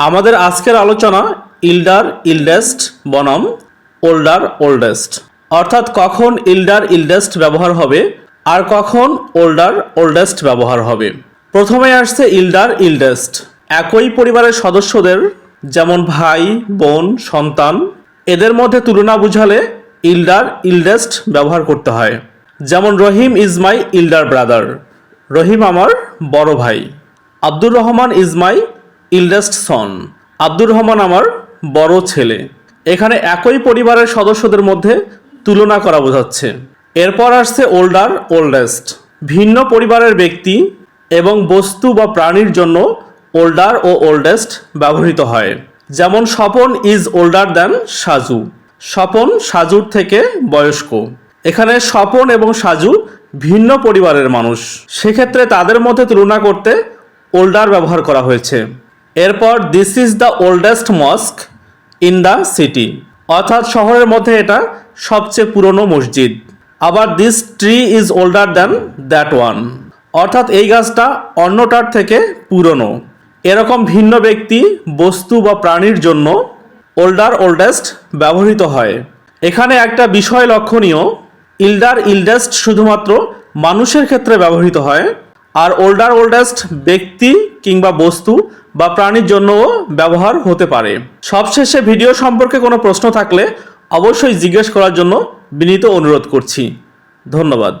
আমাদের আজকের আলোচনা ইল্ডার ইল্ডেস্ট বনাম ওল্ডার ওল্ডেস্ট, অর্থাৎ কখন ইল্ডার ইল্ডেস্ট ব্যবহার হবে আর কখন ওল্ডার ওল্ডেস্ট ব্যবহার হবে। প্রথমে আসছে ইল্ডার ইল্ডেস্ট। একই পরিবারের সদস্যদের যেমন ভাই, বোন, সন্তান এদের মধ্যে তুলনা বুঝালে ইল্ডার ইল্ডেস্ট ব্যবহার করতে হয়। যেমন Rahim is my elder brother, Rahim আমার বড় ভাই। Abdur Rahman is my eldest son, Abdur Rahman আমার বড় ছেলে। এখানে একই পরিবারের সদস্যদের মধ্যে তুলনা করা বোঝাচ্ছে। এরপর আসছে ওল্ডার ওল্ডেস্ট। ভিন্ন পরিবারের ব্যক্তি এবং বস্তু বা প্রাণীর জন্য ওল্ডার ও ওল্ডেস্ট ব্যবহৃত হয়। যেমন Swapan is older than Saju, Swapan সাজুর থেকে বয়স্ক। এখানে স্বপন এবং সাজু ভিন্ন পরিবারের মানুষ, সেক্ষেত্রে তাদের মধ্যে তুলনা করতে ওল্ডার ব্যবহার করা হয়েছে। এরপর this is the oldest মস্ক in the city, অর্থাৎ শহরের মধ্যে এটা সবচেয়ে পুরনো মসজিদ। আবার this tree is older than that one, অর্থাৎ এই গাছটা অন্যটার থেকে পুরনো। এরকম ভিন্ন ব্যক্তি, বস্তু বা প্রাণীর জন্য ওল্ডার ওল্ডেস্ট ব্যবহৃত হয়। এখানে একটা বিষয় লক্ষণীয়, ইল্ডার ইল্ডেস্ট শুধুমাত্র মানুষের ক্ষেত্রে ব্যবহৃত হয়, আর ওল্ডার ওল্ডেস্ট ব্যক্তি কিংবা বস্তু বা প্রাণীর জন্যও ব্যবহার হতে পারে। সবশেষে ভিডিও সম্পর্কে কোনো প্রশ্ন থাকলে অবশ্যই জিজ্ঞেস করার জন্য বিনীত অনুরোধ করছি। ধন্যবাদ।